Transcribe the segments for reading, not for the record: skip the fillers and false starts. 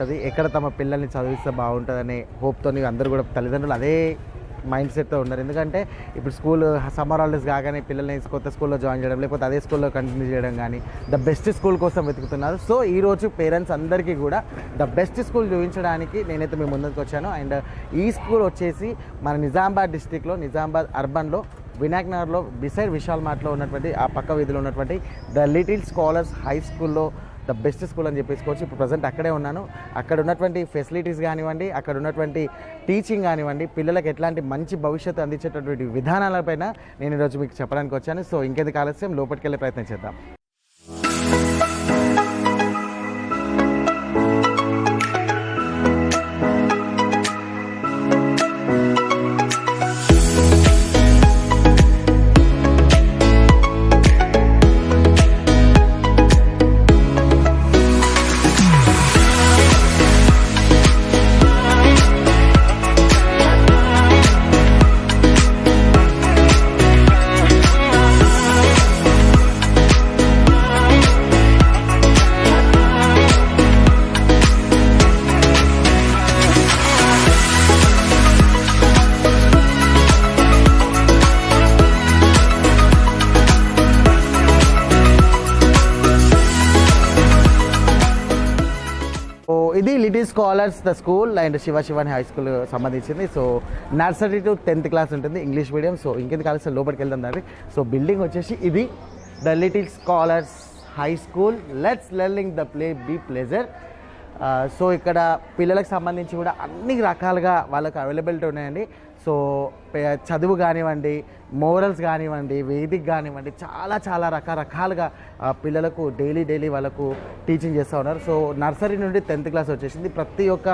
అది ఎక్కడ తమ పిల్లల్ని చదివిస్తే బాగుంటుందనే హోప్తో అందరూ కూడా తల్లిదండ్రులు అదే మైండ్ సెట్తో ఉన్నారు. ఎందుకంటే ఇప్పుడు స్కూల్ సమ్మర్ హాలిడేస్ కాగానే పిల్లల్ని కొత్త స్కూల్లో జాయిన్ చేయడం, లేకపోతే అదే స్కూల్లో కంటిన్యూ చేయడం కానీ ద బెస్ట్ స్కూల్ కోసం వెతుకుతున్నారు. సో ఈరోజు పేరెంట్స్ అందరికీ కూడా ద బెస్ట్ స్కూల్ చూపించడానికి నేనైతే మేము ముందుకు వచ్చాను. అండ్ ఈ స్కూల్ వచ్చేసి మన నిజామాబాద్ డిస్టిక్లో, నిజామాబాద్ అర్బన్లో, వినాయక్ నగర్లో బిసైడ్ విశాల్ మార్ట్లో ఉన్నటువంటి ఆ పక్క వీధిలో ఉన్నటువంటి ద లిటిల్ స్కాలర్స్ హై స్కూల్లో ద బెస్ట్ స్కూల్ అని చెప్పేసుకోవచ్చు. ఇప్పుడు ప్రజెంట్ అక్కడే ఉన్నాను. అక్కడ ఉన్నటువంటి ఫెసిలిటీస్ కానివ్వండి, అక్కడ ఉన్నటువంటి టీచింగ్ కానివ్వండి, పిల్లలకు ఎట్లాంటి మంచి భవిష్యత్తు అందించేటటువంటి విధానాలపైన నేను ఈరోజు మీకు చెప్పడానికి వచ్చాను. సో ఇంకెందుకు ఆలస్యం, లోపలికి వెళ్ళే ప్రయత్నం చేద్దాం. ఇది little scholars the school and Shivani high school సంబంధించింది. So nursery to 10th class ఉంటుంది, ఇంగ్లీష్ మీడియం. సో ఇంకెందుకు కలిసి లోపలికి వెళ్దాం దాన్ని. సో బిల్డింగ్ వచ్చేసి ఇది the little scholars high school. Let's learning the play be pleasure. So ఇక్కడ పిల్లలకు సంబంధించి కూడా అన్ని రకాలుగా వాళ్ళకు అవైలబిలిటీ ఉన్నాయండి. సో చదువు కానివ్వండి, మోరల్స్ కానివ్వండి, వేదిక్ కానివ్వండి, చాలా రకరకాలుగా పిల్లలకు డైలీ వాళ్ళకు టీచింగ్ చేస్తూ ఉన్నారు. సో నర్సరీ నుండి 10th క్లాస్ వచ్చేసింది. ప్రతి ఒక్క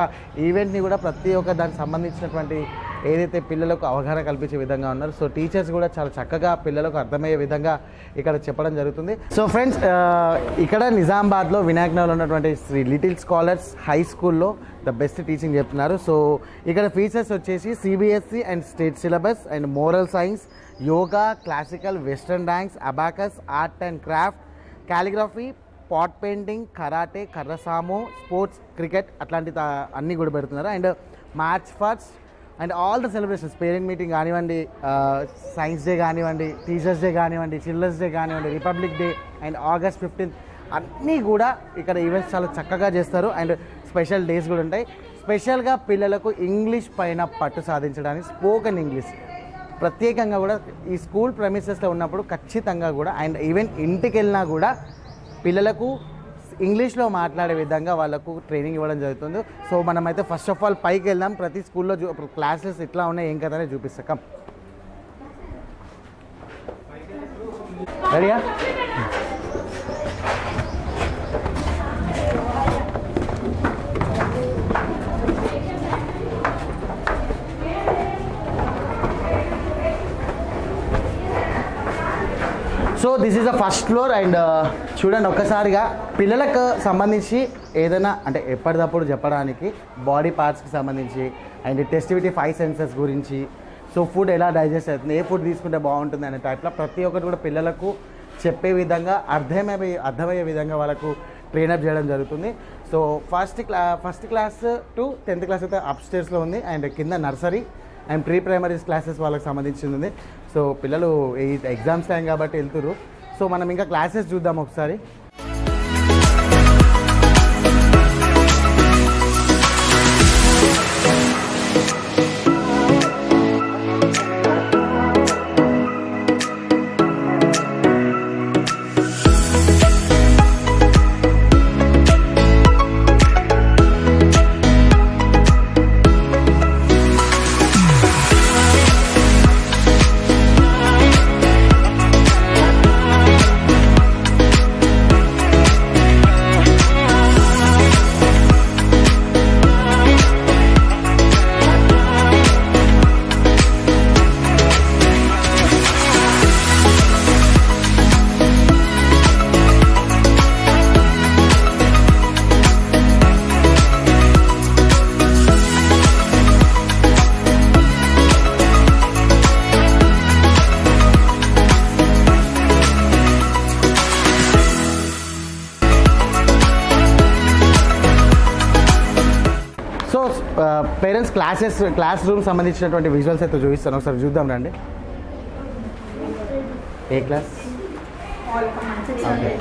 ఈవెంట్ని కూడా ప్రతి ఒక్క దానికి సంబంధించినటువంటి ఏదైతే పిల్లలకు అవగాహన కల్పించే విధంగా ఉన్నారు. సో టీచర్స్ కూడా చాలా చక్కగా పిల్లలకు అర్థమయ్యే విధంగా ఇక్కడ చెప్పడం జరుగుతుంది. సో ఫ్రెండ్స్, ఇక్కడ నిజామాబాద్లో వినాయక్ నగర్లో ఉన్నటువంటి శ్రీ లిటిల్ స్కాలర్స్ హై స్కూల్లో ద బెస్ట్ టీచింగ్ చెప్తున్నారు. సో ఇక్కడ ఫీచర్స్ వచ్చేసి CBSE and state syllabus and moral science, yoga, classical, western dance, abacus, art and craft, calligraphy, pot painting, karate, కర్రసాము, స్పోర్ట్స్, క్రికెట్ అట్లాంటి అన్నీ కూడా పెడుతున్నారు. And March first and all the celebrations, parent meeting కానివ్వండి, science day కానివ్వండి, teachers day కానివ్వండి, children's day కానివ్వండి, republic day and August 15th అన్నీ కూడా ఇక్కడ ఈవెంట్స్ చాలా చక్కగా చేస్తారు. అండ్ స్పెషల్ డేస్ కూడా ఉంటాయి. స్పెషల్గా పిల్లలకు ఇంగ్లీష్ పైన పట్టు సాధించడానికి స్పోకెన్ ఇంగ్లీష్ ప్రత్యేకంగా కూడా ఈ స్కూల్ ప్రెమిసెస్లో ఉన్నప్పుడు ఖచ్చితంగా కూడా, అండ్ ఈవెన్ ఇంటికి వెళ్ళినా కూడా పిల్లలకు ఇంగ్లీష్లో మాట్లాడే విధంగా వాళ్ళకు ట్రైనింగ్ ఇవ్వడం జరుగుతుంది. సో మనమైతే ఫస్ట్ ఆఫ్ ఆల్ పైకి వెళ్దాం. ప్రతి స్కూల్లో క్లాసెస్ ఎట్లా ఉన్నాయి ఏం కదనే చూపిస్తాం. రెడీయా? So this is the first floor. And చూడండి ఒక్కసారిగా పిల్లలకు సంబంధించి ఏదైనా అంటే ఎప్పటికప్పుడు చెప్పడానికి బాడీ పార్ట్స్కి సంబంధించి అండ్ టెస్టివిటీ 5 సెన్సెస్ గురించి, సో ఫుడ్ ఎలా డైజెస్ట్ అవుతుంది, ఏ ఫుడ్ తీసుకుంటే బాగుంటుంది అనే టైప్లో ప్రతి ఒక్కటి కూడా పిల్లలకు చెప్పే విధంగా అర్థమయ్యే విధంగా వాళ్ళకు ట్రైనప్ చేయడం జరుగుతుంది. So first class to 10th class అయితే అప్ స్టేర్స్లో ఉంది. అండ్ కింద nursery and pre primary classes వాళ్ళకి సంబంధించింది. సో పిల్లలు ఈ ఎగ్జామ్స్ టైం కాబట్టి వెళ్తున్నారు. సో మనం ఇంకా క్లాసెస్ చూద్దాం ఒకసారి. సో పేరెంట్స్ క్లాస్ రూమ్ సంబంధించినటువంటి విజువల్స్ అయితే చూపిస్తాను, ఒకసారి చూద్దాం రండి. ఏ క్లాస్? ఓకే.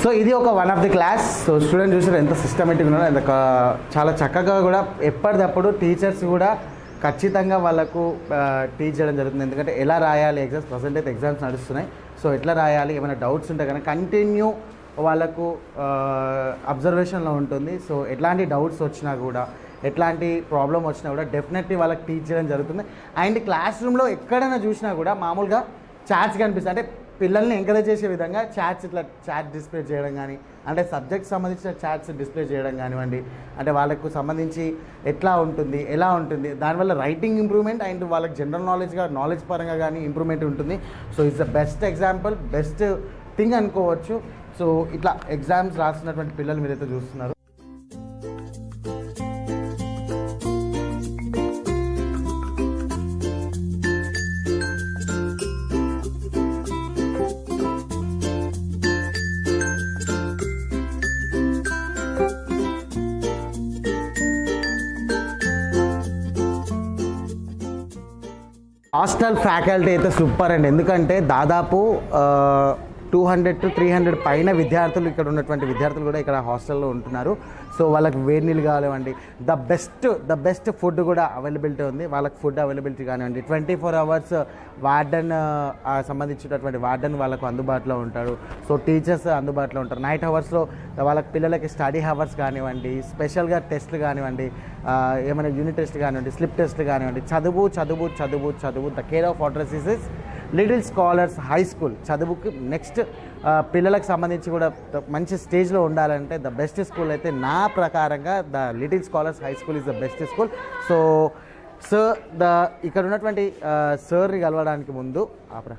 సో ఇది ఒక one of the class. So student చూసారు ఎంత సిస్టమేటిక్ ఉన్నారో, ఎంత చాలా చక్కగా కూడా ఎప్పటికప్పుడు టీచర్స్ కూడా ఖచ్చితంగా వాళ్ళకు టీచ్ చేయడం జరుగుతుంది. ఎందుకంటే ఎలా రాయాలి ఎగ్జామ్స్, ప్రజెంట్ అయితే ఎగ్జామ్స్ నడుస్తున్నాయి. సో ఎట్లా రాయాలి, ఏమైనా డౌట్స్ ఉంటే కనుక కంటిన్యూ వాళ్ళకు అబ్జర్వేషన్లో ఉంటుంది. సో ఎట్లాంటి డౌట్స్ వచ్చినా కూడా, ఎట్లాంటి ప్రాబ్లం వచ్చినా కూడా డెఫినెట్లీ వాళ్ళకి టీచ్ చేయడం జరుగుతుంది. అండ్ క్లాస్ రూమ్లో ఎక్కడైనా చూసినా కూడా మామూలుగా చాట్స్ కనిపిస్తాయి. అంటే పిల్లల్ని ఎంకరేజ్ చేసే విధంగా చాట్స్, ఇట్లా చాట్ డిస్ప్లే చేయడం కానీ, అంటే సబ్జెక్ట్ సంబంధించిన చాట్స్ డిస్ప్లే చేయడం కానివ్వండి, అంటే వాళ్ళకు సంబంధించి ఎట్లా ఉంటుంది, ఎలా ఉంటుంది, దానివల్ల రైటింగ్ ఇంప్రూవ్మెంట్ అండ్ వాళ్ళకి జనరల్ నాలెడ్జ్ పరంగా కానీ ఇంప్రూవ్మెంట్ ఉంటుంది. So it's the best example, best thing అనుకోవచ్చు. సో ఇట్లా ఎగ్జామ్స్ రాస్తున్నటువంటి పిల్లలు మీరైతే చూస్తున్నారు. హాస్టల్ ఫ్యాకల్టీ అయితే సూపర్ అండి. ఎందుకంటే దాదాపు 200 to 300 పైన విద్యార్థులు, ఇక్కడ ఉన్నటువంటి విద్యార్థులు కూడా ఇక్కడ హాస్టల్లో ఉంటున్నారు. సో వాళ్ళకి వేడి నీళ్ళు కానివ్వండి, ద బెస్ట్ ఫుడ్ కూడా అవైలబిలిటీ ఉంది. వాళ్ళకి ఫుడ్ అవైలబిలిటీ కానివ్వండి, 24 hours వార్డెన్ సంబంధించినటువంటి వార్డెన్ వాళ్ళకు అందుబాటులో ఉంటాడు. సో టీచర్స్ అందుబాటులో ఉంటారు. నైట్ అవర్స్లో వాళ్ళకి పిల్లలకి స్టడీ అవర్స్ కానివ్వండి, స్పెషల్గా టెస్ట్లు కానివ్వండి, ఏమైనా యూనిట్ టెస్ట్ కానివ్వండి, స్లిప్ టెస్ట్లు కానివ్వండి, చదువు. The care of address is little scholars high school. చదువుకి నెక్స్ట్ పిల్లలకు సంబంధించి కూడా మంచి స్టేజ్లో ఉండాలంటే ద బెస్ట్ స్కూల్ అయితే నా ప్రకారంగా the little scholars high school is the best school. So sir ఇక్కడ ఉన్నటువంటి సార్ని కలవడానికి ముందు ఆపరా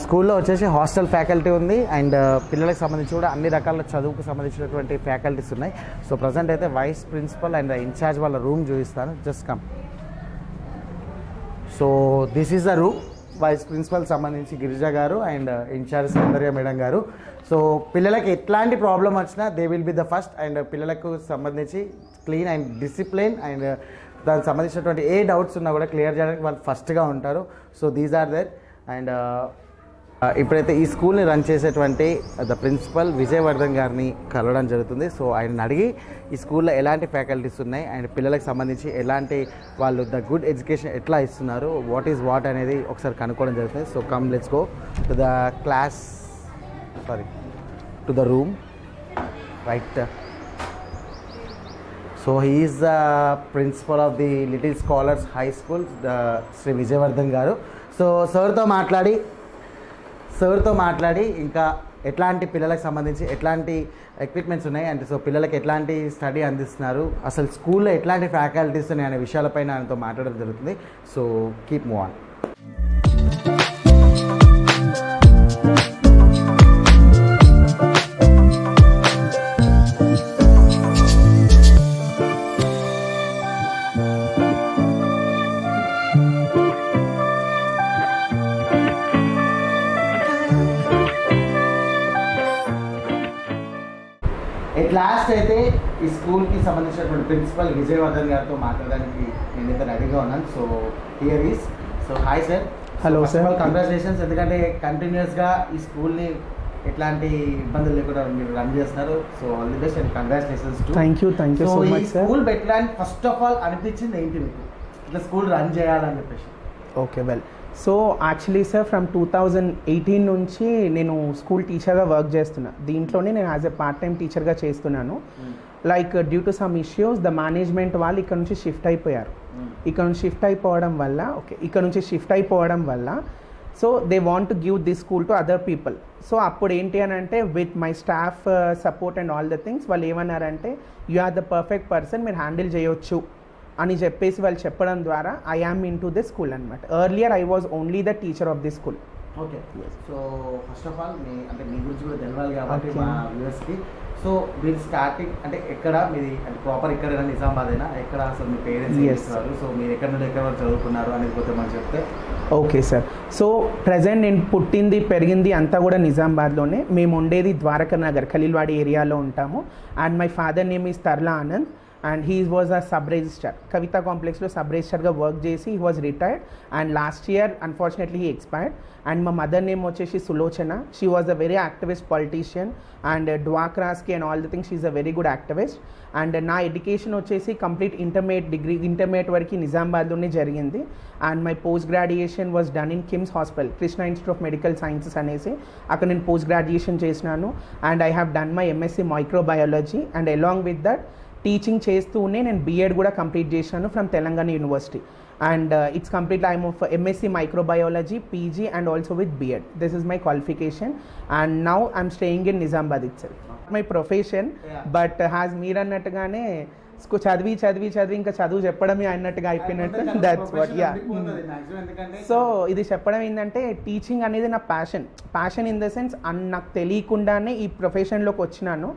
స్కూల్లో వచ్చేసి హాస్టల్ ఫ్యాకల్టీ ఉంది అండ్ పిల్లలకు సంబంధించి కూడా అన్ని రకాల చదువుకు సంబంధించినటువంటి ఫ్యాకల్టీస్ ఉన్నాయి. సో ప్రజెంట్ అయితే వైస్ ప్రిన్సిపల్ అండ్ ఇన్ఛార్జ్ వాళ్ళ రూమ్ చూపిస్తాను. Just come. So this is the room. Vice principal సంబంధించి గిరిజా గారు అండ్ ఇన్ఛార్జ్ సౌందర్య మేడం గారు. సో పిల్లలకి ఎట్లాంటి ప్రాబ్లం వచ్చినా they will be the first and పిల్లలకు సంబంధించి క్లీన్ అండ్ డిసిప్లిన్ అండ్ దానికి సంబంధించినటువంటి ఏ డౌట్స్ ఉన్నా కూడా క్లియర్ చేయడానికి వాళ్ళు ఫస్ట్గా ఉంటారు. So these are there. And ఇప్పుడైతే ఈ స్కూల్ని రన్ చేసేటువంటి ద ప్రిన్సిపల్ విజయవర్ధన్ గారిని కలవడం జరుగుతుంది. సో ఆయన అడిగి ఈ స్కూల్లో ఎలాంటి ఫ్యాకల్టీస్ ఉన్నాయి అండ్ పిల్లలకు సంబంధించి ఎలాంటి వాళ్ళు ద గుడ్ ఎడ్యుకేషన్ ఎట్లా ఇస్తున్నారు, వాట్ ఈజ్ వాట్ అనేది ఒకసారి కనుక్కోవడం జరుగుతుంది. So come let's go to the class, to the room right. So he is the principal of the little scholars high school, the Shri Vijayavardhan గారు. సో సార్తో మాట్లాడి ఇంకా ఎట్లాంటి పిల్లలకు సంబంధించి ఎట్లాంటి ఎక్విప్మెంట్స్ ఉన్నాయి అంటే సో పిల్లలకి ఎట్లాంటి స్టడీ అందిస్తున్నారు, అసలు స్కూల్లో ఎట్లాంటి ఫ్యాకల్టీస్ ఉన్నాయి అనే విషయాలపైన ఆయనతో మాట్లాడడం జరుగుతుంది. So keep move on. Last అయితే ఈ స్కూల్కి సంబంధించినటువంటి ప్రిన్సిపల్ విజయవర్ధన్ గారితో మాట్లాడడానికి నేనైతే రెడీగా ఉన్నాను. So here is. So hi sir. Hello sir. Congratulations, ఎందుకంటే కంటిన్యూస్గా ఈ స్కూల్ని ఎట్లాంటి ఇబ్బందులు లేకుండా మీరు రన్ చేస్తున్నారు. So all the best and congratulations. Thank you so much sir. School పెట్టడానికి ఫస్ట్ ఆఫ్ ఆల్ అనిపించింది ఏంటి మీకు, ఇట్లా స్కూల్ రన్ చేయాలని చెప్పేసి? Okay well, so actually sir from 2018 నుంచి నేను స్కూల్ టీచర్గా వర్క్ చేస్తున్నా. దీంట్లోనే నేను యాజ్ ఎ పార్ట్ టైం టీచర్గా చేస్తున్నాను. Like due to some issues the management వాళ్ళు ఇక్కడ నుంచి షిఫ్ట్ అయిపోయారు. ఇక్కడ నుంచి షిఫ్ట్ అయిపోవడం వల్ల so they want to give this school to other people. So అప్పుడు ఏంటి అని అంటే with my staff support and all the things వాళ్ళు ఏమన్నారంటే you are the perfect person, మీరు హ్యాండిల్ చేయొచ్చు అని చెప్పేసి వాళ్ళు చెప్పడం ద్వారా I am in to the school అనమాట. Earlier I was only the teacher of the school. Okay. So first of all మీ గురించి కూడా తెలవాలి కాబట్టి మా వ్యూవర్స్కి. సో మీరు స్టార్టింగ్ అంటే ఎక్కడ మీది అంటే ప్రాపర్ ఇక్కడ నిజామాబాదేనా, ఎక్కడ అసలు మీ పేరెంట్స్ చేస్తున్నారు, సో మీరు ఎక్కడ నుండి ఎక్కడ వరకు చదువుకున్నారు అనేది పోతే మనం చెప్తే? Okay sir. సో ప్రజెంట్ నేను పుట్టింది పెరిగింది అంతా కూడా నిజామాబాద్లోనే. మేము ఉండేది ద్వారకా నగర్ ఖలీల్వాడి ఏరియాలో ఉంటాము. And my father name is Tarla Anand and he was a sub registrar Kavita complex lo sub registrar ga work chesi he was retired and last year unfortunately he expired. And my mother name vacheshi Sulochana. She was a very activist politician and Dwakras ki and all the things. She is a very good activist. And na education vachesi complete intermediate variki Nizamabad lone jarigindi. And my post graduation was done in Kim's Hospital, Krishna Institute of Medical Sciences anesi akkada nen post graduation chesinanu. And I have done my MSc microbiology and along with that teaching చేస్తూనే నేను BEd కూడా complete చేశాను from Telangana university. And it's complete I am of MSc microbiology PG and also with BEd. This is my qualification and now I am staying in Nizamabad itself. My profession but has మీరు అన్నట్టుగానే చదివి ఇంకా చదువు చెప్పడమే అన్నట్టుగా అయిపోయినట్టు. That's what. యా. సో ఇది చెప్పడం ఏంటంటే టీచింగ్ అనేది నా ప్యాషన్ ఇన్ ద సెన్స్ నాకు తెలియకుండానే ఈ ప్రొఫెషన్లోకి వచ్చినాను.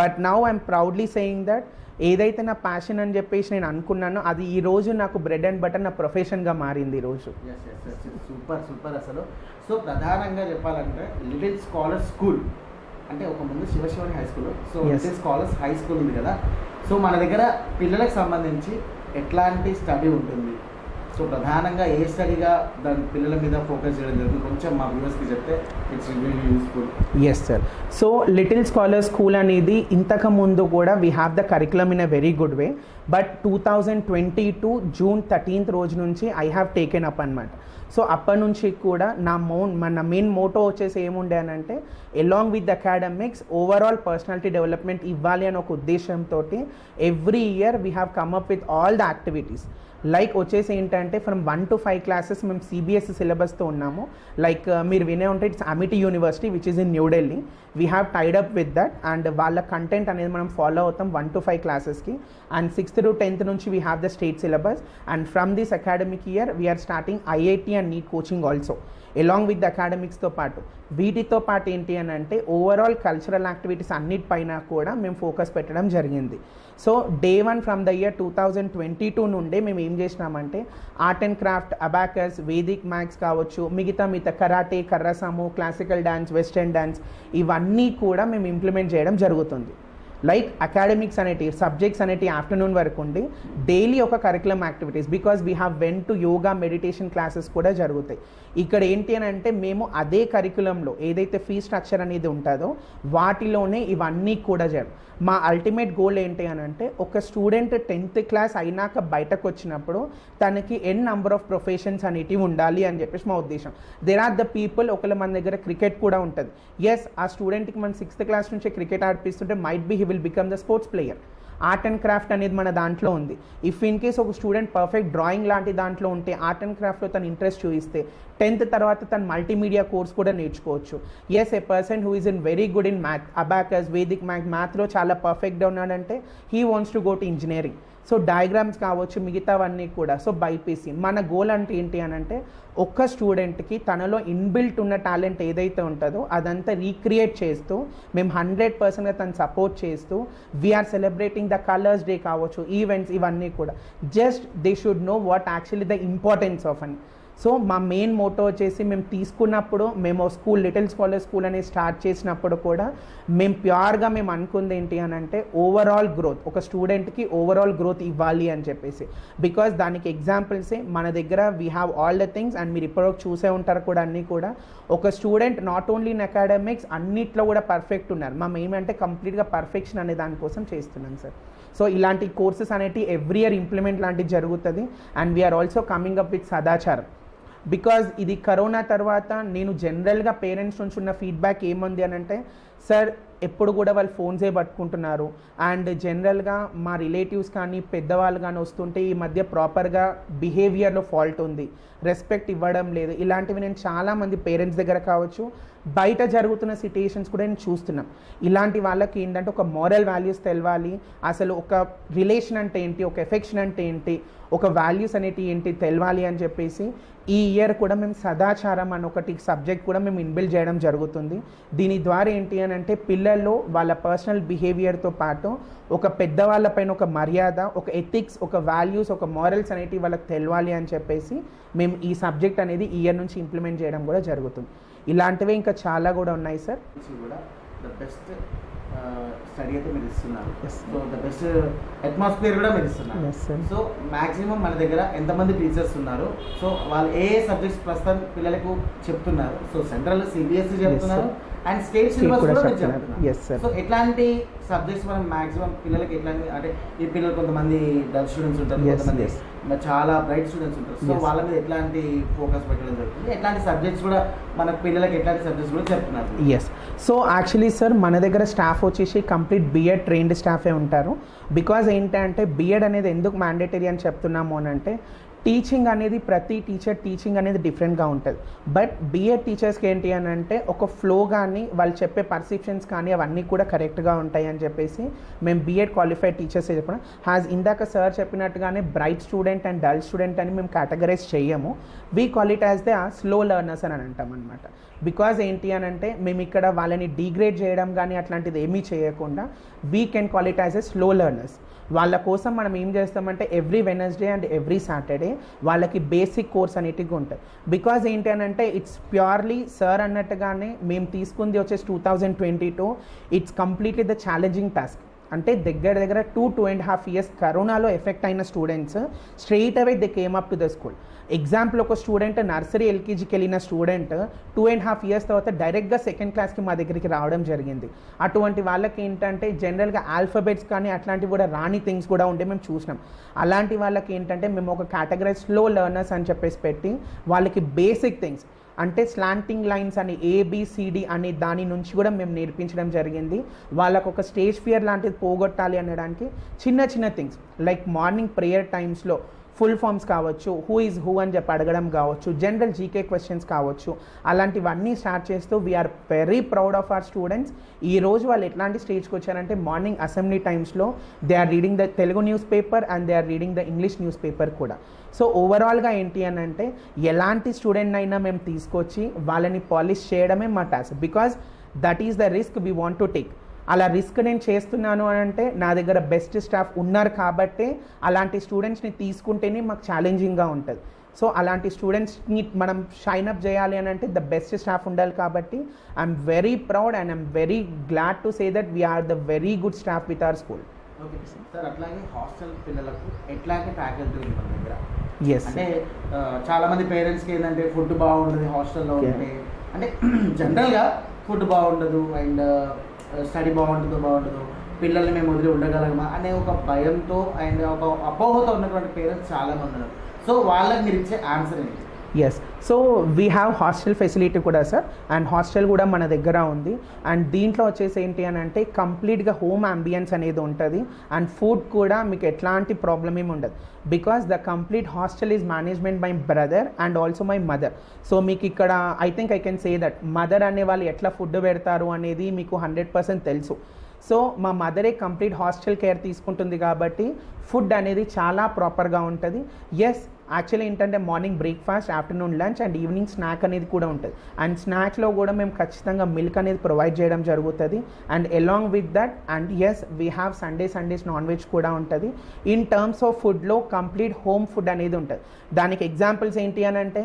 But now I'm proudly saying that ఏదైతే నా ప్యాషన్ అని చెప్పేసి నేను అనుకున్నానో అది ఈ రోజు నాకు బ్రెడ్ అండ్ బటర్ నా ప్రొఫెషన్గా మారింది ఈరోజు. సూపర్ అసలు. సో ప్రధానంగా చెప్పాలంటే లిటిల్ స్కాలర్స్ స్కూల్ అంటే ఒక ముందు Siva Sivani high school, so little scholars high school ఉంది కదా. సో మన దగ్గర పిల్లలకు సంబంధించి ఎట్లాంటి స్టడీ ఉంటుంది, సో ప్రధానంగా ఏ స్టడీగా దాని పిల్లల మీద ఫోకస్ చేయడం జరుగుతుంది, కొంచెం మా వ్యూవర్స్కి చెప్తే it's really useful. Yes sir. So little scholar school అనేది ఇంతకు ముందు కూడా we have the curriculum in a very good way. But 2022 June 13th రోజు నుంచి ఐ హ్యావ్ టేకెన్ అప్ అనమాట. సో అప్పటి నుంచి కూడా మన మెయిన్ మోటో వచ్చేసి ఏముండే అని అంటే along with academics overall personality development ఇవ్వాలి అని ఒక ఉద్దేశంతో every year we have come up with all the activities. Like వచ్చేసి ఏంటంటే ఫ్రమ్ 1 to 5 క్లాసెస్ మేము సిబిఎస్ఈ సిలబస్తో ఉన్నాము. లైక్ మీరు వినే ఉంటే it's Amity university which is in New Delhi. We have tied up with that and వాళ్ళ కంటెంట్ అనేది మనం ఫాలో అవుతాం 1 to 5 క్లాసెస్కి. అండ్ 6th to 10th నుంచి we have the state syllabus. And from this academic year we are starting IIT and NEET coaching also along with the అకాడమిక్స్తో పాటు. వీటితో పాటు ఏంటి అని అంటే ఓవరాల్ కల్చరల్ యాక్టివిటీస్ అన్నిటిపైన కూడా మేము ఫోకస్ పెట్టడం జరిగింది. So day 1 from the year 2022 నుండే మేము ఏం చేసినామంటే art and craft, abacus, Vedic maths కావచ్చు, మిగతా కరాటే, కర్రసాము, క్లాసికల్ డ్యాన్స్, వెస్టర్న్ డ్యాన్స్ ఇవన్నీ కూడా మేము ఇంప్లిమెంట్ చేయడం జరుగుతుంది. లైక్ అకాడమిక్స్ అనేటి సబ్జెక్ట్స్ అనేటి ఆఫ్టర్నూన్ వరకు ఉండి డైలీ ఒక curriculum activities because we have went to yoga meditation classes కూడా జరుగుతాయి. ఇక్కడ ఏంటి అని అంటే మేము అదే కరికులంలో ఏదైతే ఫీ స్ట్రక్చర్ అనేది ఉంటుందో వాటిలోనే ఇవన్నీ కూడా మా అల్టిమేట్ గోల్ ఏంటి అని అంటే ఒక స్టూడెంట్ 10th క్లాస్ అయినాక బయటకు వచ్చినప్పుడు తనకి నెంబర్ ఆఫ్ ప్రొఫెషన్స్ అనేటివి ఉండాలి అని చెప్పేసి మా ఉద్దేశం. దేర్ ఆర్ ద పీపుల్ ఒకవేళ మన దగ్గర క్రికెట్ కూడా ఉంటుంది. ఎస్ ఆ స్టూడెంట్కి మనం 6th క్లాస్ నుంచే క్రికెట్ ఆడిపిస్తుంటే might be he will become the sports player. Art and craft అనేది మన దాంట్లో ఉంది. ఇఫ్ ఇన్ కేస్ ఒక స్టూడెంట్ పర్ఫెక్ట్ డ్రాయింగ్ లాంటి దాంట్లో ఉంటే ఆర్ట్ అండ్ క్రాఫ్ట్లో తను ఇంట్రెస్ట్ చూపిస్తే 10th తర్వాత తను మల్టీమీడియా కోర్స్ కూడా నేర్చుకోవచ్చు. As a person who is in very good in math, abacus, Vedic మ్యాథ్లో చాలా పర్ఫెక్ట్గా ఉన్నాడంటే he wants to go to engineering. So diagrams కావచ్చు మిగతావన్నీ కూడా. సో బైపీసీ మన గోల్ అంటే ఏంటి అని అంటే ఒక్క స్టూడెంట్కి తనలో ఇన్బిల్ట్ ఉన్న టాలెంట్ ఏదైతే ఉంటుందో అదంతా రీక్రియేట్ చేస్తూ మేము 100%గా తను సపోర్ట్ చేస్తూ we are celebrating the colours day కావచ్చు, ఈవెంట్స్ ఇవన్నీ కూడా just they should know what actually the importance of అని. సో మా మెయిన్ మోటో వచ్చేసి మేము తీసుకున్నప్పుడు మేము స్కూల్ లిటిల్ స్కాలర్ స్కూల్ అనేది స్టార్ట్ చేసినప్పుడు కూడా మేము ప్యూర్గా మేము అనుకుంది ఏంటి అని అంటే ఓవరాల్ గ్రోత్, ఒక స్టూడెంట్కి ఓవరాల్ గ్రోత్ ఇవ్వాలి అని చెప్పేసి. బికాస్ దానికి ఎగ్జాంపుల్సే మన దగ్గర we have all the things and మీరు ఇప్పటివరకు చూసే ఉంటారు కూడా అన్నీ కూడా. ఒక student not only in academics అన్నిట్లో కూడా పర్ఫెక్ట్ ఉన్నారు. మేము ఏమంటే కంప్లీట్గా పర్ఫెక్షన్ అనే దానికోసం చేస్తున్నాం సార్. సో ఇలాంటి కోర్సెస్ అనేవి ఎవ్రీ ఇయర్ ఇంప్లిమెంట్ లాంటివి జరుగుతుంది. And we are also coming up with సదాచారం. బికాజ్ ఇది కరోనా తర్వాత నేను జనరల్గా పేరెంట్స్ నుంచి ఉన్న ఫీడ్బ్యాక్ ఏముంది అని అంటే సార్ ఎప్పుడు కూడా వాళ్ళు ఫోన్సే పట్టుకుంటున్నారు అండ్ జనరల్గా మా రిలేటివ్స్ కానీ పెద్దవాళ్ళు కానీ వస్తుంటే ఈ మధ్య ప్రాపర్గా బిహేవియర్లో ఫాల్ట్ ఉంది, రెస్పెక్ట్ ఇవ్వడం లేదు. ఇలాంటివి నేను చాలామంది పేరెంట్స్ దగ్గర కావచ్చు బయట జరుగుతున్న సిట్యుయేషన్స్ కూడా నేను చూస్తున్నాం. ఇలాంటి వాళ్ళకి ఏంటంటే ఒక మోరల్ వాల్యూస్ తెలవాలి, అసలు ఒక రిలేషన్ అంటే ఏంటి, ఒక ఎఫెక్షన్ అంటే ఏంటి, ఒక వాల్యూస్ అనేటి ఏంటి తెలవాలి అని చెప్పేసి ఈ ఇయర్ కూడా మేము సదాచారం అని ఒకటి సబ్జెక్ట్ కూడా మేము ఇన్బిల్డ్ చేయడం జరుగుతుంది. దీని ద్వారా ఏంటి అని అంటే పిల్లల్లో వాళ్ళ పర్సనల్ బిహేవియర్తో పాటు ఒక పెద్దవాళ్ళపైన ఒక మర్యాద, ఒక ఎథిక్స్, ఒక వాల్యూస్, ఒక మారల్స్ అనేటివి వాళ్ళకి తెలవాలి అని చెప్పేసి మేము ఈ సబ్జెక్ట్ అనేది ఈ ఇయర్ నుంచి ఇంప్లిమెంట్ చేయడం కూడా జరుగుతుంది. ఇలాంటివే ఇంకా చాలా కూడా ఉన్నాయి సార్. కూడా ద బెస్ట్ స్టడీ అయితే మీరు ఇస్తున్నారు. సో ద బెస్ట్ అట్మాస్ఫియర్ కూడా మీరు ఇస్తున్నారు. సో మ్యాక్సిమం మన దగ్గర ఎంతమంది టీచర్స్ ఉన్నారు, సో వాళ్ళు ఏ సబ్జెక్ట్స్ ప్రస్తుతం పిల్లలకు చెప్తున్నారు. సో సెంట్రల్ సిబిఎస్ఈ చెప్తున్నారు అండ్ స్టేట్ సిలబస్ కూడా మీరు చెప్తున్నారు. సో ఎట్లాంటి సబ్జెక్ట్స్ మనం మ్యాక్సిమం పిల్లలకి ఎట్లాంటి అంటే ఈ పిల్లలు కొంతమంది డల్ స్టూడెంట్స్ ఉంటారు, కొంతమంది చాలా బ్రైట్ స్టూడెంట్స్ ఉంటారు. సో వాళ్ళ మీద ఎట్లాంటి ఫోకస్ పెట్టడం జరుగుతుంది, ఎట్లాంటి సబ్జెక్ట్స్ కూడా మన పిల్లలకి ఎట్లాంటి సబ్జెక్ట్స్ కూడా చెప్తున్నారు. ఎస్, సో యాక్చువల్లీ సార్ మన దగ్గర స్టాఫ్ వచ్చేసి కంప్లీట్ బిఎడ్ ట్రైన్డ్ స్టాఫే ఉంటారు. బికాజ్ ఏంటంటే బిఎడ్ అనేది ఎందుకు మ్యాండేటరీ అని చెప్తున్నాము అని అంటే టీచింగ్ అనేది ప్రతి టీచర్ టీచింగ్ అనేది డిఫరెంట్గా ఉంటుంది. బట్ బిఎడ్ టీచర్స్కి ఏంటి అని అంటే ఒక ఫ్లో కానీ వాళ్ళు చెప్పే పర్సెప్షన్స్ కానీ అవన్నీ కూడా కరెక్ట్గా ఉంటాయి అని చెప్పేసి మేము బిఎడ్ క్వాలిఫైడ్ టీచర్స్ చెప్పడం. ఇందాక సార్ చెప్పినట్టుగానే bright student and dull student అని మేము కేటగరైజ్ చేయము. We call it as the slow learners అని అంటాం అనమాట. బికాజ్ ఏంటి అని అంటే మేము ఇక్కడ వాళ్ళని డిగ్రేడ్ చేయడం కానీ అట్లాంటిది ఏమీ చేయకుండా we can call it as a slow learners. వాళ్ళ కోసం మనం ఏం చేస్తామంటే every Wednesday and every Saturday వాళ్ళకి బేసిక్ కోర్స్ అనేటివి ఉంటాయి. బికాజ్ ఏంటి అని అంటే ఇట్స్ ప్యూర్లీ సార్ అన్నట్టుగానే మేము తీసుకుంది వచ్చేసి 2022 it's completely the challenging task. అంటే దగ్గర దగ్గర 2.5 years కరోనాలో ఎఫెక్ట్ అయిన students straight away they came up to the school. Example ఒక స్టూడెంట్ నర్సరీ ఎల్కేజీకి వెళ్ళిన స్టూడెంట్ 2.5 years తర్వాత డైరెక్ట్గా సెకండ్ క్లాస్కి మా దగ్గరికి రావడం జరిగింది. అటువంటి వాళ్ళకి ఏంటంటే జనరల్గా ఆల్ఫాబెట్స్ కానీ అట్లాంటివి కూడా రాని థింగ్స్ కూడా ఉంటే మేము చూసినాం. అలాంటి వాళ్ళకి ఏంటంటే మేము ఒక కేటగరీ స్లో లెర్నర్స్ అని చెప్పేసి పెట్టి వాళ్ళకి బేసిక్ థింగ్స్ అంటే స్లాంటింగ్ లైన్స్ అని ABCD అనే దాని నుంచి కూడా మేము నేర్పించడం జరిగింది. వాళ్ళకు ఒక స్టేజ్ ఫియర్ లాంటిది పోగొట్టాలి అనడానికి చిన్న చిన్న థింగ్స్ లైక్ మార్నింగ్ ప్రేయర్ టైమ్స్లో ఫుల్ ఫామ్స్ కావచ్చు, హూ ఈజ్ హూ అని చెప్పి అడగడం కావచ్చు, జనరల్ జీకే క్వశ్చన్స్ కావచ్చు, అలాంటివన్నీ స్టార్ట్ చేస్తూ we are very proud of our students. ఈరోజు వాళ్ళు ఎట్లాంటి స్టేజ్కి వచ్చారంటే మార్నింగ్ అసెంబ్లీ టైమ్స్లో they are reading the Telugu newspaper and they are reading the English newspaper కూడా. సో ఓవరాల్గా ఏంటి అని అంటే ఎలాంటి స్టూడెంట్ అయినా మేము తీసుకొచ్చి వాళ్ళని పాలిష్ చేయడమే మా task, because that is the risk we want to take. అలా రిస్క్ నేను చేస్తున్నాను అని అంటే నా దగ్గర బెస్ట్ స్టాఫ్ ఉన్నారు కాబట్టి అలాంటి స్టూడెంట్స్ని తీసుకుంటేనే మాకు ఛాలెంజింగ్గా ఉంటుంది. సో అలాంటి స్టూడెంట్స్ని మనం షైన్ అప్ చేయాలి అని అంటే ద బెస్ట్ స్టాఫ్ ఉండాలి కాబట్టి I am very proud and I am very glad to say that we are the very good staff with our school. Okay sir, అట్లాగే హాస్టల్ పిల్లలకు ఎట్లాగే ఫ్యాకల్టీ ఉంది మన దగ్గర? ఎస్, అంటే చాలా మంది పేరెంట్స్కి ఏంటంటే ఫుడ్ బాగుండదు హాస్టల్లో ఉంటే, అంటే జనరల్గా ఫుడ్ బాగుండదు అండ్ స్టడీ బాగుండదు, పిల్లల్ని మేము వదిలి ఉండగలమా అనే ఒక భయంతో అండ్ ఒక అపోహతో ఉన్నటువంటి పేరెంట్స్ చాలామంది ఉన్నారు. సో వాళ్ళకి మీరు ఇచ్చే ఆన్సర్ ఏంటి? Yes, so we have hostel facility కూడా సార్, అండ్ హాస్టల్ కూడా మన దగ్గర ఉంది. అండ్ దీంట్లో వచ్చేసి ఏంటి అని అంటే కంప్లీట్గా హోమ్ అంబియన్స్ అనేది ఉంటుంది అండ్ ఫుడ్ కూడా మీకు ఎట్లాంటి ప్రాబ్లమ్ ఏమి ఉండదు, because the complete hostel is management my brother and also my mother. So మీకు ఇక్కడ I think I can say that mother అనే వాళ్ళు ఎట్లా ఫుడ్ పెడతారు అనేది మీకు 100% తెలుసు. సో మా మదరే కంప్లీట్ హాస్టల్ కేర్ తీసుకుంటుంది కాబట్టి ఫుడ్ అనేది చాలా ప్రాపర్గా ఉంటుంది. ఎస్, యాక్చువల్లీ ఏంటంటే morning breakfast, afternoon lunch and evening snack అనేది కూడా ఉంటుంది. అండ్ స్నాక్లో కూడా మేము ఖచ్చితంగా మిల్క్ అనేది ప్రొవైడ్ చేయడం జరుగుతుంది. And along with that and yes we have Sundays non veg కూడా ఉంటుంది. ఇన్ టర్మ్స్ ఆఫ్ ఫుడ్లో కంప్లీట్ హోమ్ ఫుడ్ అనేది ఉంటుంది. దానికి ఎగ్జాంపుల్స్ ఏంటి అని అంటే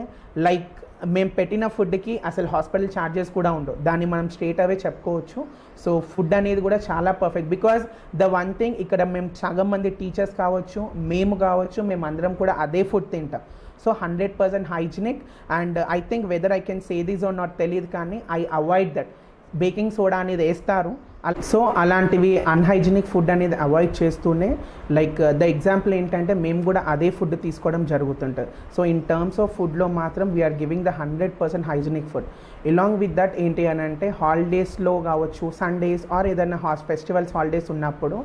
లైక్ మేము పెట్టిన ఫుడ్కి అసలు హాస్పిటల్ ఛార్జెస్ కూడా ఉండవు, దాన్ని మనం స్ట్రేట్ అవే చెప్పుకోవచ్చు. సో ఫుడ్ అనేది కూడా చాలా perfect, because the one thing ఇక్కడ మేము సగం మంది టీచర్స్ కావచ్చు, మేము కావచ్చు, మేము అందరం కూడా అదే ఫుడ్ తింటాం. So 100% hygienic and I think whether I can say this are not తెలియదు కానీ I avoid that. Baking soda అనేది వేస్తారు, సో అలాంటివి అన్హైజినిక్ ఫుడ్ అనేది అవాయిడ్ చేస్తూనే లైక్ ద ఎగ్జాంపుల్ ఏంటంటే మేము కూడా అదే ఫుడ్ తీసుకోవడం జరుగుతుంటుంది. సో ఇన్ టర్మ్స్ ఆఫ్ ఫుడ్లో మాత్రం we are giving the 100% hygienic food. Along with that ఏంటి అని అంటే హాలిడేస్లో కావచ్చు, సండేస్ ఆర్ ఏదైనా ఫెస్టివల్స్ హాలిడేస్ ఉన్నప్పుడు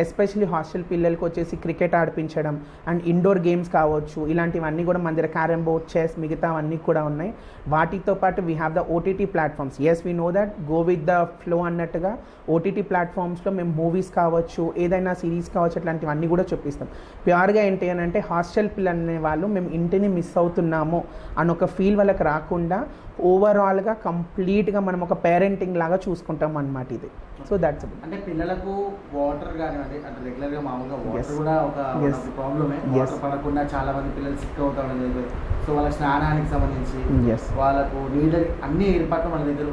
ఎస్పెషలీ హాస్టల్ పిల్లలకి వచ్చేసి క్రికెట్ ఆడిపించడం అండ్ ఇండోర్ గేమ్స్ కావచ్చు, ఇలాంటివన్నీ కూడా మన దగ్గర క్యారమ్ బోర్డ్, చెస్, మిగతా అన్నీ కూడా ఉన్నాయి. వాటితో పాటు we have the OTT platforms. Yes, we know that go with the flow అన్నట్టుగా OTT ప్లాట్ఫామ్స్లో మేము మూవీస్ కావచ్చు, ఏదైనా సిరీస్ కావచ్చు, అట్లాంటివన్నీ కూడా చూపిస్తాం. ప్యూర్గా ఏంటి అని అంటే హాస్టల్ పిల్లలు అనే వాళ్ళు మేము ఇంటిని మిస్ అవుతున్నాము అని ఒక ఫీల్ వాళ్ళకి రాకుండా ఓవరాల్గా కంప్లీట్గా మనం ఒక పేరెంటింగ్ లాగా చూసుకుంటాం అన్నమాట ఇది. సో దాట్స్ అంటే పిల్లలకు వాటర్ కానివ్వండి, అంటే రెగ్యులర్గా మామూలుగా వాటర్ కూడా ఒక ప్రాబ్లమే. వాటర్ పడకుండా చాలా మంది పిల్లలు సిక్ అవుతారు. సో వాళ్ళ స్నానానికి సంబంధించి వాళ్ళకు నీళ్ళ అన్ని ఏర్పాట్లు మన దగ్గర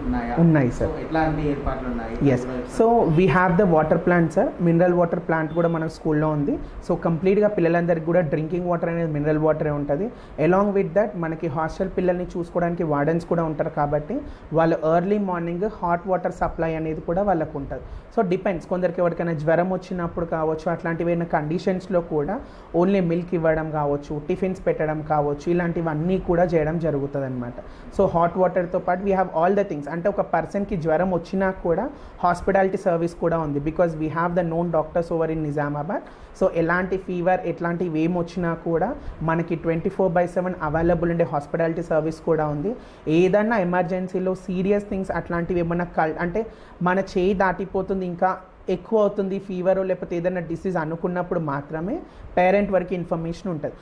ఉన్నాయి సార్. ఎట్లాంటి ఏర్పాట్లు ఉన్నాయి? Yes, so we have the water plant sir, mineral water plant కూడా మన స్కూల్లో ఉంది. సో కంప్లీట్గా పిల్లలందరికీ కూడా డ్రింకింగ్ వాటర్ అనేది మినరల్ వాటరే ఉంటుంది. అలాంగ్ విత్ దట్ మనకి హాస్టల్ పిల్లల్ని చూసుకోవడానికి వార్డెన్స్ కూడా ఉంటారు కాబట్టి వాళ్ళు early morning hot water supply అనేది కూడా వాళ్ళకు ఉంటుంది. సో డిపెండ్స్, కొందరికి ఎవరికైనా జ్వరం వచ్చినప్పుడు కావచ్చు, అట్లాంటివైనా కండిషన్స్లో కూడా ఓన్లీ మిల్క్ ఇవ్వడం కావచ్చు, టిఫిన్స్ పెట్టడం కావచ్చు, ఇలాంటివన్నీ కూడా చేయడం జరుగుతుంది అనమాట. సో హాట్ వాటర్తో పాటు we have all the things. అంటే ఒక పర్సన్కి జ్వరం వచ్చినా కూడా హాస్పిటాలిటీ సర్వీస్ కూడా ఉంది, because we have the known doctors over in Nizamabad. So ఎలాంటి ఫీవర్ ఎట్లాంటివి ఏమి వచ్చినా కూడా మనకి 24/7 అవైలబుల్ ఉండే హాస్పిటాలిటీ సర్వీస్ కూడా ఉంది. ఏదన్నా ఎమర్జెన్సీలో సీరియస్ థింగ్స్ అట్లాంటివి ఏమన్నా అంటే మన చేయి దాటిపోతుంది, ఇంకా ఎక్కువ అవుతుంది ఫీవర్ లేకపోతే ఏదైనా డిసీజ్ అనుకున్నప్పుడు మాత్రమే పేరెంట్ వరకు ఇన్ఫర్మేషన్ ఉంటుంది.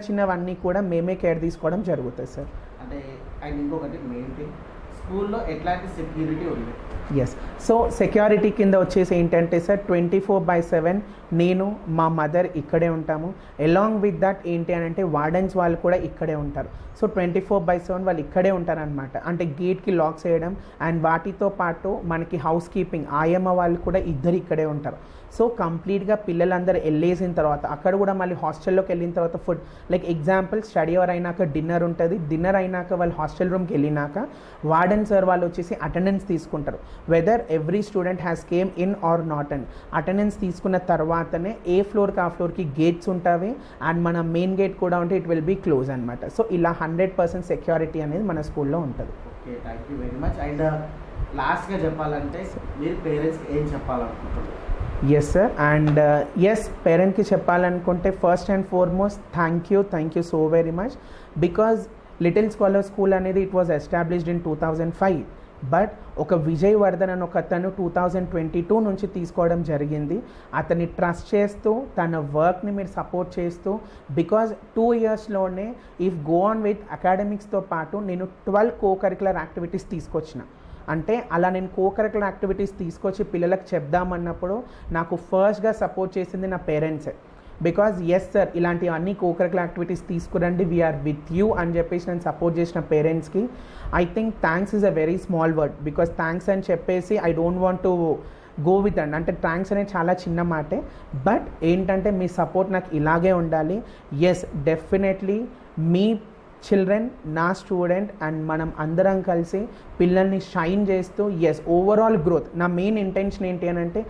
చిన్నవన్నీ కూడా మేమే కేర్ తీసుకోవడం జరుగుతుంది సార్. అంటే అండ్ ఇంకొకటి మెయిన్ థింగ్ స్కూల్లో ఎట్లాంటి సెక్యూరిటీ ఉంది? ఎస్. సో సెక్యూరిటీ కింద వచ్చేసి ఏంటంటే సార్ 24/7 నేను మా మదర్ ఇక్కడే ఉంటాము. అలాంగ్ విత్ దట్ ఏంటి అని అంటే వార్డెన్స్ వాళ్ళు కూడా ఇక్కడే ఉంటారు. సో 24/7 వాళ్ళు ఇక్కడే ఉంటారనమాట. అంటే గేట్కి లాక్స్ వేయడం అండ్ వాటితో పాటు మనకి హౌస్ కీపింగ్ ఆయమ్మ వాళ్ళు కూడా ఇద్దరు ఇక్కడే ఉంటారు. సో కంప్లీట్గా పిల్లలందరూ వెళ్ళేసిన తర్వాత అక్కడ కూడా మళ్ళీ హాస్టల్లోకి వెళ్ళిన తర్వాత food like example study hour అయినాక డిన్నర్ ఉంటుంది. డిన్నర్ అయినాక వాళ్ళు హాస్టల్ రూమ్కి వెళ్ళినాక వార్డెన్ సార్ వాళ్ళు వచ్చేసి అటెండెన్స్ తీసుకుంటారు. Whether every student has came in or not అని అటెండెన్స్ తీసుకున్న తర్వాతనే ఏ ఫ్లోర్కి ఆ ఫ్లోర్కి గేట్స్ ఉంటాయి అండ్ మన మెయిన్ గేట్ కూడా ఉంటే ఇట్ విల్ బీ క్లోజ్ అనమాట. సో ఇలా 100% సెక్యూరిటీ అనేది మన స్కూల్లో ఉంటుంది. Okay, thank you very much. And లాస్ట్గా చెప్పాలంటే మీరు పేరెంట్స్కి ఏం చెప్పాలనుకుంటున్నారు? Yes sir. అండ్ ఎస్, పేరెంట్కి చెప్పాలనుకుంటే first and foremost thank you so very much. Because little scholar school అనేది it was established in 2005. But ఒక విజయ్ వర్ధన్ అని ఒక అతను 2022 నుంచి తీసుకోవడం జరిగింది. అతన్ని ట్రస్ట్ చేస్తూ తన వర్క్ని మీరు సపోర్ట్ చేస్తూ బికాజ్ 2 ఇయర్స్లోనే ఇఫ్ గో ఆన్ విత్ అకాడమిక్స్తో పాటు నేను 12 కో-కరికులర్ యాక్టివిటీస్ తీసుకొచ్చిన. అంటే అలా నేను కో-కరికులర్ యాక్టివిటీస్ తీసుకొచ్చి పిల్లలకు చెప్దామన్నప్పుడు నాకు ఫస్ట్గా సపోర్ట్ చేసింది నా పేరెంట్సే. బికాజ్ ఎస్ సార్ ఇలాంటి అన్ని కో-కరికులర్ యాక్టివిటీస్ తీసుకురండి, వీఆర్ విత్ యూ అని చెప్పేసి నేను సపోర్ట్ చేసిన పేరెంట్స్కి I think thanks is a very small word. Because thanks అని చెప్పేసి I don't want to go with and అంటే థ్యాంక్స్ అనేది చాలా చిన్న మాటే. బట్ ఏంటంటే మీ సపోర్ట్ నాకు ఇలాగే ఉండాలి. ఎస్, డెఫినెట్లీ మీ చిల్డ్రన్ నా స్టూడెంట్ అండ్ మనం అందరం కలిసి పిల్లల్ని షైన్ చేస్తూ ఎస్ ఓవరాల్ గ్రోత్. నా మెయిన్ ఇంటెన్షన్ ఏంటి అని అంటే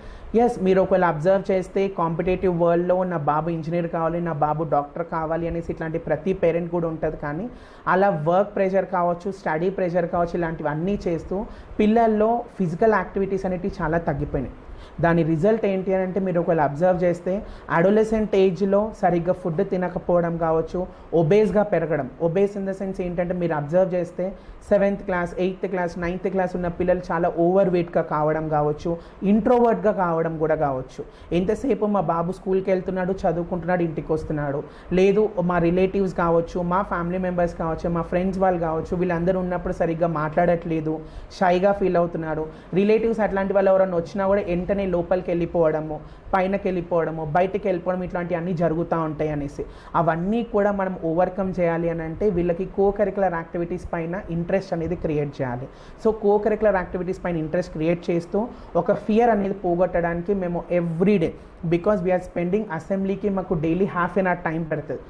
ఎస్ మీరు ఒకవేళ అబ్జర్వ్ చేస్తే కాంపిటేటివ్ వరల్డ్లో నా బాబు ఇంజనీర్ కావాలి, నా బాబు డాక్టర్ కావాలి అనేసి ఇట్లాంటి ప్రతి పేరెంట్ కూడా ఉంటుంది. కానీ అలా వర్క్ ప్రెషర్ కావచ్చు, స్టడీ ప్రెషర్ కావచ్చు, ఇలాంటివన్నీ చేస్తూ పిల్లల్లో ఫిజికల్ యాక్టివిటీస్ అనేవి చాలా తగ్గిపోయినాయి. దాని రిజల్ట్ ఏంటి అని అంటే మీరు ఒకవేళ అబ్జర్వ్ చేస్తే అడోలెసెంట్ ఏజ్లో సరిగ్గా ఫుడ్ తినకపోవడం కావచ్చు, ఒబేస్గా పెరగడం. ఒబేస్ ఇన్ ద సెన్స్ ఏంటంటే మీరు అబ్జర్వ్ చేస్తే 7th class 8th class 9th class ఉన్న పిల్లలు చాలా ఓవర్ వెయిట్గా కావడం కావచ్చు, ఇంట్రోవర్ట్గా కావడం కూడా కావచ్చు. ఎంతసేపు మా బాబు స్కూల్కి వెళ్తున్నాడు, చదువుకుంటున్నాడు, ఇంటికి వస్తున్నాడు, లేదు మా రిలేటివ్స్ కావచ్చు, మా ఫ్యామిలీ మెంబర్స్ కావచ్చు, మా ఫ్రెండ్స్ వాళ్ళు కావచ్చు, వీళ్ళందరూ ఉన్నప్పుడు సరిగ్గా మాట్లాడట్లేదు, షైగా ఫీల్ అవుతున్నాడు. రిలేటివ్స్ అట్లాంటి వాళ్ళు ఎవరైనా వచ్చినా కూడా వెంటనే లోపలికి వెళ్ళిపోవడము, పైనకి వెళ్ళిపోవడము, బయటకు వెళ్ళిపోవడం, ఇట్లాంటివన్నీ జరుగుతూ ఉంటాయి అనేసి అవన్నీ కూడా మనం ఓవర్కమ్ చేయాలి అని అంటే వీళ్ళకి కో-కరికులర్ యాక్టివిటీస్ పైన ఇంట్రెస్ట్ అనేది క్రియేట్ చేయాలి. సో కో-కరికులర్ యాక్టివిటీస్ పైన ఇంట్రెస్ట్ క్రియేట్ చేస్తూ ఒక ఫియర్ అనేది పోగొట్టడానికి మేము ఎవ్రీడే బికాజ్ వీఆర్ స్పెండింగ్ అసెంబ్లీకి మాకు డైలీ ½ an hour టైం పడుతుంది.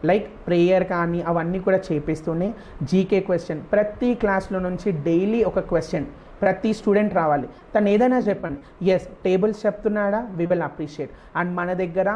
లైక్ ప్రేయర్ కానీ అవన్నీ కూడా చేపిస్తూనే జీకే క్వశ్చన్ ప్రతి క్లాస్లో నుంచి డైలీ ఒక క్వశ్చన్ ప్రతి స్టూడెంట్ రావాలి. తను ఏదైనా చెప్పండి, ఎస్ టేబుల్స్ చెప్తున్నాడా వి విల్ అప్రిషియేట్. అండ్ మన దగ్గర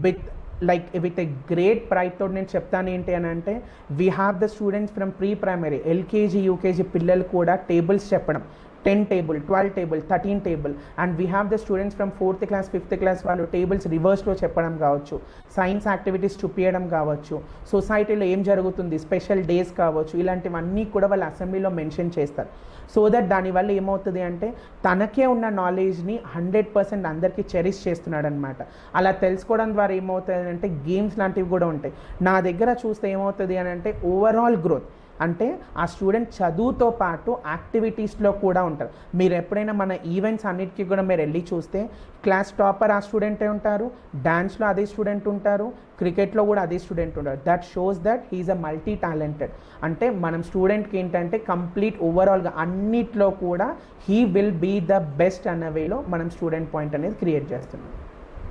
విత్ ఎ గ్రేట్ ప్రైడ్ తోటి నేను చెప్తాను ఏంటి అని అంటే we have the students from pre primary LKG UKG పిల్లలు కూడా టేబుల్స్ చెప్పడం, 10 table, 12 table, 13 table and we have the students from 4th class 5th class వాళ్ళు టేబుల్స్ రివర్స్లో చెప్పడం కావచ్చు, సైన్స్ యాక్టివిటీస్ చూపించడం కావచ్చు, సొసైటీలో ఏం జరుగుతుంది స్పెషల్ డేస్ కావచ్చు, ఇలాంటివన్నీ కూడా వాళ్ళు అసెంబ్లీలో మెన్షన్ చేస్తారు. సో దట్ దానివల్ల ఏమవుతుంది అంటే తనకే ఉన్న నాలెడ్జ్ని 100% అందరికీ చెరిష్ చేస్తున్నాడు అనమాట. అలా తెలుసుకోవడం ద్వారా ఏమవుతుంది అంటే గేమ్స్ లాంటివి కూడా ఉంటాయి. నా దగ్గర చూస్తే ఏమవుతుంది అని అంటే ఓవరాల్ గ్రోత్ అంటే ఆ స్టూడెంట్ చదువుతో పాటు యాక్టివిటీస్లో కూడా ఉంటారు. మీరు ఎప్పుడైనా మన ఈవెంట్స్ అన్నిటికీ కూడా మీరు వెళ్ళి చూస్తే క్లాస్ టాపర్ ఆ స్టూడెంటే ఉంటారు, డ్యాన్స్లో అదే స్టూడెంట్ ఉంటారు, క్రికెట్లో కూడా అదే స్టూడెంట్ ఉంటారు. That shows that he is a multi talented. అంటే మనం స్టూడెంట్కి ఏంటంటే కంప్లీట్ ఓవరాల్గా అన్నిట్లో కూడా he will be the best అన్న వేలో మనం స్టూడెంట్ పాయింట్ అనేది క్రియేట్ చేస్తున్నాం.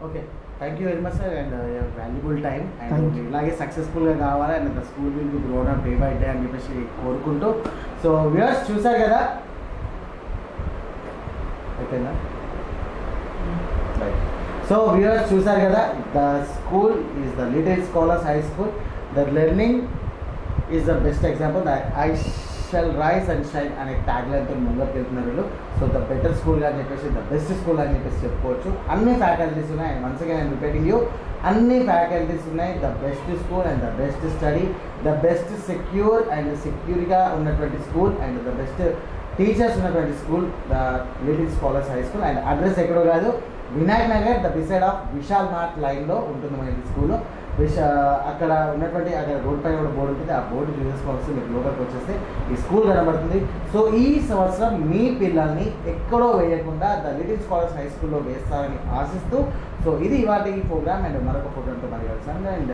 Okay, thank you very much sir and valuable time. And ఇలాగే సక్సెస్ఫుల్గా కావాలి and the school will be grown up day by day అని చెప్పేసి కోరుకుంటూ సో వ్యూవర్స్ చూసారు కదా, అయిపోయిందా? సో వ్యూవర్స్ చూసారు కదా, the school is the little scholars high school. The learning is the best example. I shall rise and shine అనే ట్యాగ్ లైన్తో ముందుకు వెళ్తున్నారు వీళ్ళు. సో ద బెటర్ స్కూల్ అని చెప్పేసి ద బెస్ట్ స్కూల్ అని చెప్పేసి చెప్పుకోవచ్చు. అన్ని ఫ్యాకల్టీస్ ఉన్నాయి and once again I'm repeating you, అన్ని ఫ్యాకల్టీస్ ఉన్నాయి. The best school and the best study, the best secure and సెక్యూర్గా ఉన్నటువంటి school and the best teachers ఉన్నటువంటి school the little scholars high school. And address ఎక్కడో కాదు, Vinayak Nagar the beside of Vishal Mart లైన్లో ఉంటుంది మన స్కూల్. అక్కడ ఉన్నటువంటి అక్కడ రోడ్ పైన కూడా బోర్డు ఉంటుంది, ఆ బోర్డు చూసేసుకోవాల్సి మీకు లోపలికి వచ్చేస్తే ఈ స్కూల్ కనబడుతుంది. సో ఈ సంవత్సరం మీ పిల్లల్ని ఎక్కడో వేయకుండా ద లిటిల్ స్కాలర్స్ హై స్కూల్లో వేస్తారని ఆశిస్తూ, సో ఇది ఇవాళ ఈ ప్రోగ్రామ్ అండ్ మరొక ప్రోగ్రామ్తో మరి కలిసాను. అండ్